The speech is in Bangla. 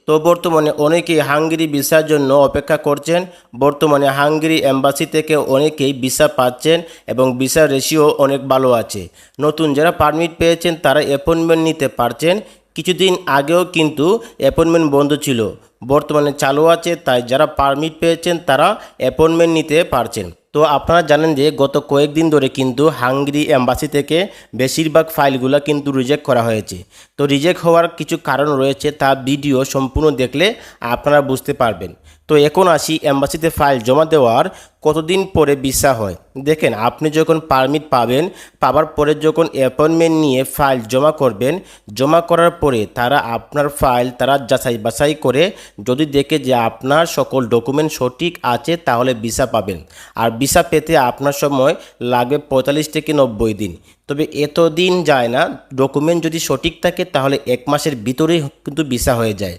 তো বর্তমানে অনেকেই হাঙ্গেরি ভিসার জন্য অপেক্ষা করছেন। বর্তমানে হাঙ্গেরি এম্বাসি থেকে অনেকেই ভিসা পাচ্ছেন এবং ভিসার রেশিও অনেক ভালো আছে। নতুন যারা পারমিট পেয়েছেন তারা অ্যাপয়েন্টমেন্ট নিতে পারছেন। কিছুদিন আগেও কিন্তু অ্যাপয়েন্টমেন্ট বন্ধ ছিল, বর্তমানে চালু আছে, তাই যারা পারমিট পেয়েছেন তারা অ্যাপয়েন্টমেন্ট নিতে পারছেন। তো আপনারা জানেন যে গত কয়েকদিন ধরে কিন্তু হাঙ্গেরি এম্বাসি থেকে বেশিরভাগ ফাইলগুলো কিন্তু রিজেক্ট করা হয়েছে। তো রিজেক্ট হওয়ার কিছু কারণ রয়েছে, তা ভিডিও সম্পূর্ণ দেখলে আপনারা বুঝতে পারবেন। তো এখন আসি এম্বাসিতে ফাইল জমা দেওয়ার কতদিন পরে ভিসা হয়। দেখেন, আপনি যখন পারমিট পাবেন, পাওয়ার পরে যখন অ্যাপয়েন্টমেন্ট নিয়ে ফাইল জমা করবেন, জমা করার পরে তারা আপনার ফাইল যাচাই বাছাই করে যদি দেখে যে আপনার সকল ডকুমেন্ট সঠিক আছে তাহলে ভিসা পাবেন। আর ভিসা পেতে আপনার সময় লাগবে 45 থেকে 90 দিন। তবে এত দিন যায় না, ডকুমেন্ট যদি সঠিক থাকে তাহলে 1 মাসের ভিতরেই কিন্তু ভিসা হয়ে যায়।